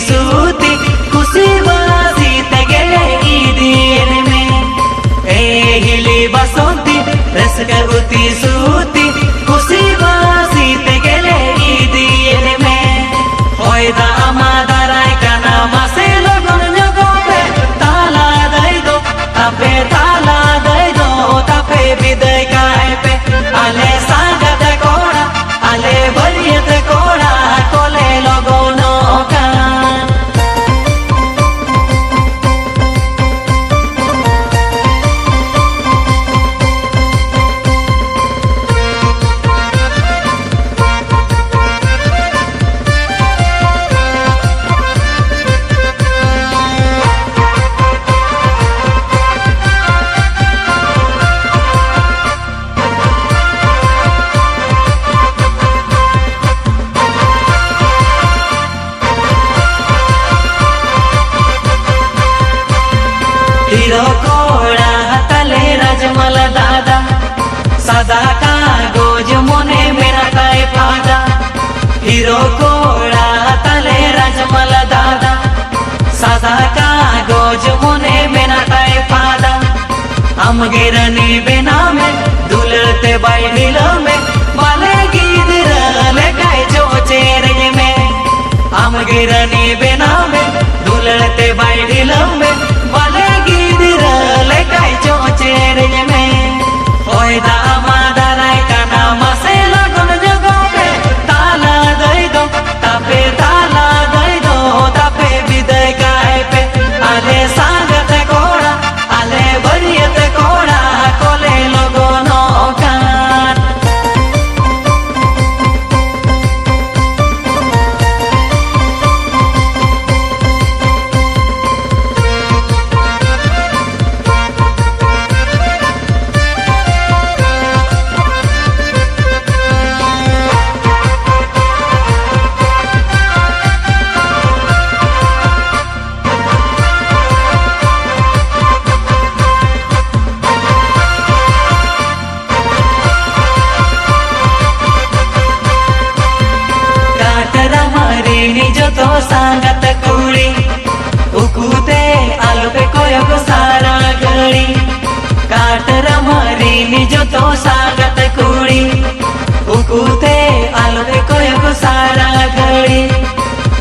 सूती खुशी बासी तगेले ईदीर में ए हिली बसंती रसक उती सूती खुशी बासी तगेले ईदीर में होयदा अमादाराय काना मासे लगन जगोपे ताला दई दो तापे ताला दई दो तापे विदय काय पे आले सांगत कोड़ा आले बरियत कोड़ा कोले लगोनो का हीरो कोड़ा तले राजमल दादा सदा का गोज मोने मेरा ताए फादा हीरो कोड़ा तले राजमल दादा सदा का गोज मोने मेरा ताए फादा हम गिरनी बिना में दुलते बैठिल में माले गिर ले गाय जो चेरे में हम गिरनी बिना में दुलते बैठिल में माले ले काय जो चेरे में होयदा अमादाराय काना मासे लगन जगोपे ताला दई दो तापे ताला दई दो तापे विदय काय पे आले सांगत कोड़ा आले बरियत कोड़ा कोले लगोनो का तो सांगत कुड़ी उकुते आलू पे कोयोग सारा घड़ी काट रमरी निजो तो सांगत कुड़ी उकुते आलू पे कोयोग सारा घड़ी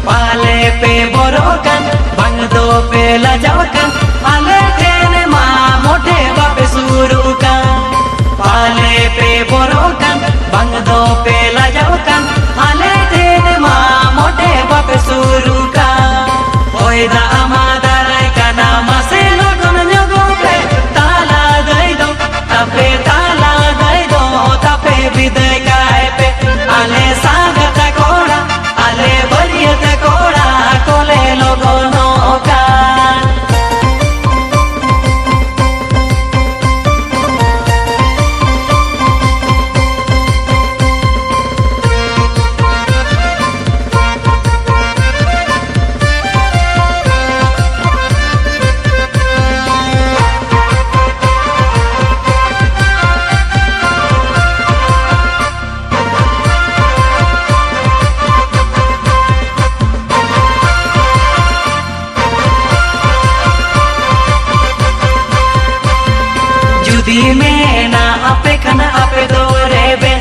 पाले पे बोरोकन बंग दो पे लजावकन आले ठेने माँ मोटे बापे सुरू का पाले पे बोरोकन बंग दो पे लजावकन आले ठेने माँ मोटे बापे सुरू का होयदा अमादाराय काना मासे लगन जगोपे ताला दई दो तापे ताला दई दो तापे विदय काय पे आले सांगत कोड़ा आले बरियत कोड़ा कोले लगोनो का जुदी में ना आपे खना आपे दो रेबे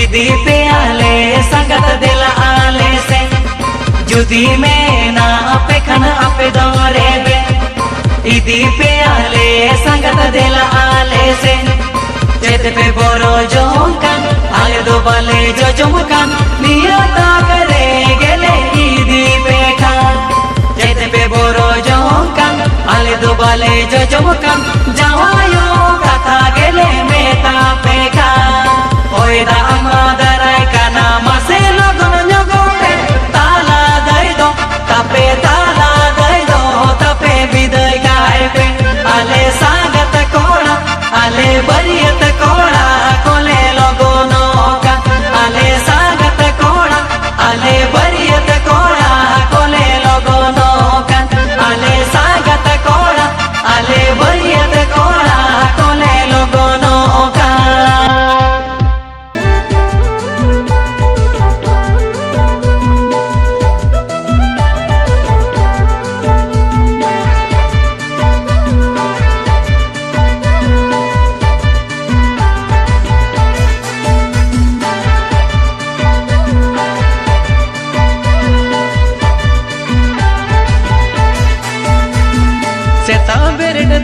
इदी पे आले संगत दिल आले से जुदी में ना आपे खना आपे दो रेबे इदी पे आले संगत दिल आले से चेत पे बोरो जोंकन आले दो बाले जो जुमकन नियता करे गेले इदी पे खान चेत पे बोरो जोंकन आले दो बाले जो जुमकन जावायो कथा गेले मेता पे खा होयदा अमादाराय काना मासे लगन जगोपे ताला दई दो तापे ताला दई दो तापे विदय काय पे आले सांगत कोड़ा आले बरियत कोड़ा कोले लगोनो का आले सांगत कोड़ा आले बरियत कोड़ा कोले लगोनो का आले सांगत कोड़ा आले बरियत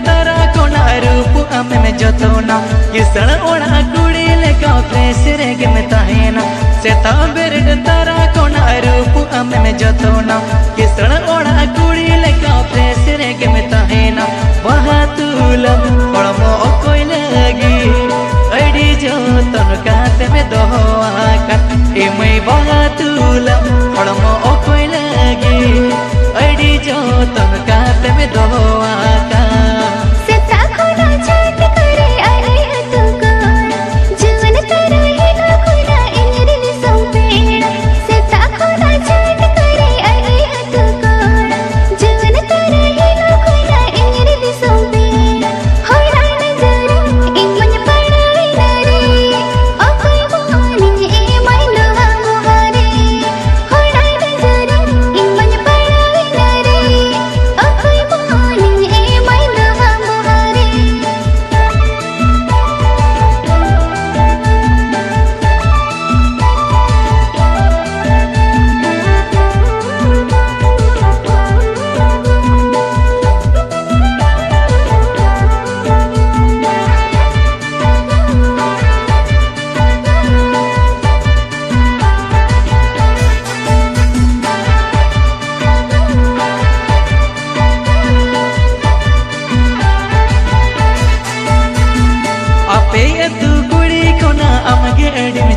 तारा कोना रूप आमे में जतोना किसण ओणा कुड़ी लेका फ्रेश रेगे में ताहेना सेता बेरड तारा कोना रूप आमे में जतोना किसण ओणा कुड़ी लेका फ्रेश रेगे में ताहेना वहा तुला पड़मो कोई लगी अड़ी जो तन काते में दोहा का इमई वहा तुला पड़मो कोई लगी अड़ी जो तन काते में दोहा का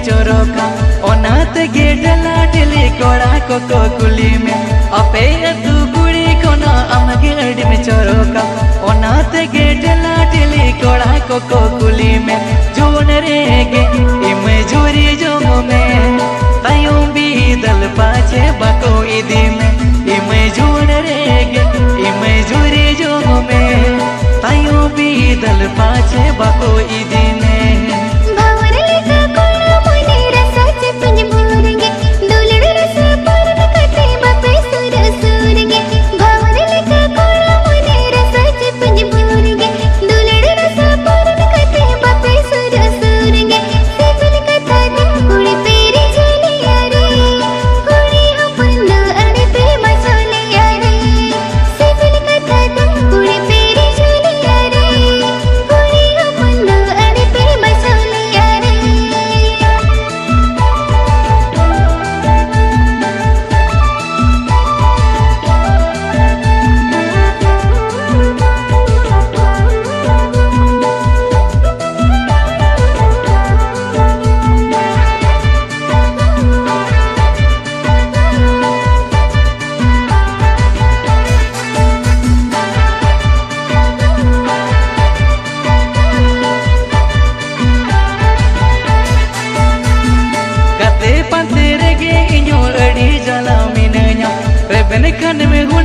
चोरोका ओनाते गेडला ढिली कोड़ा कोको कुली में अपे तू गुड़ी कोना अमगे अड़ी में चोरोका ओनाते गेडला ढिली कोड़ा कोको कुली में जोन रेगे इमे जोरी जोमो में तायूं भी दल पाचे बको इदी में इमे जोन रेगे इमे जोरी जोमो में तायूं भी दल पाचे बको इदी में खाने में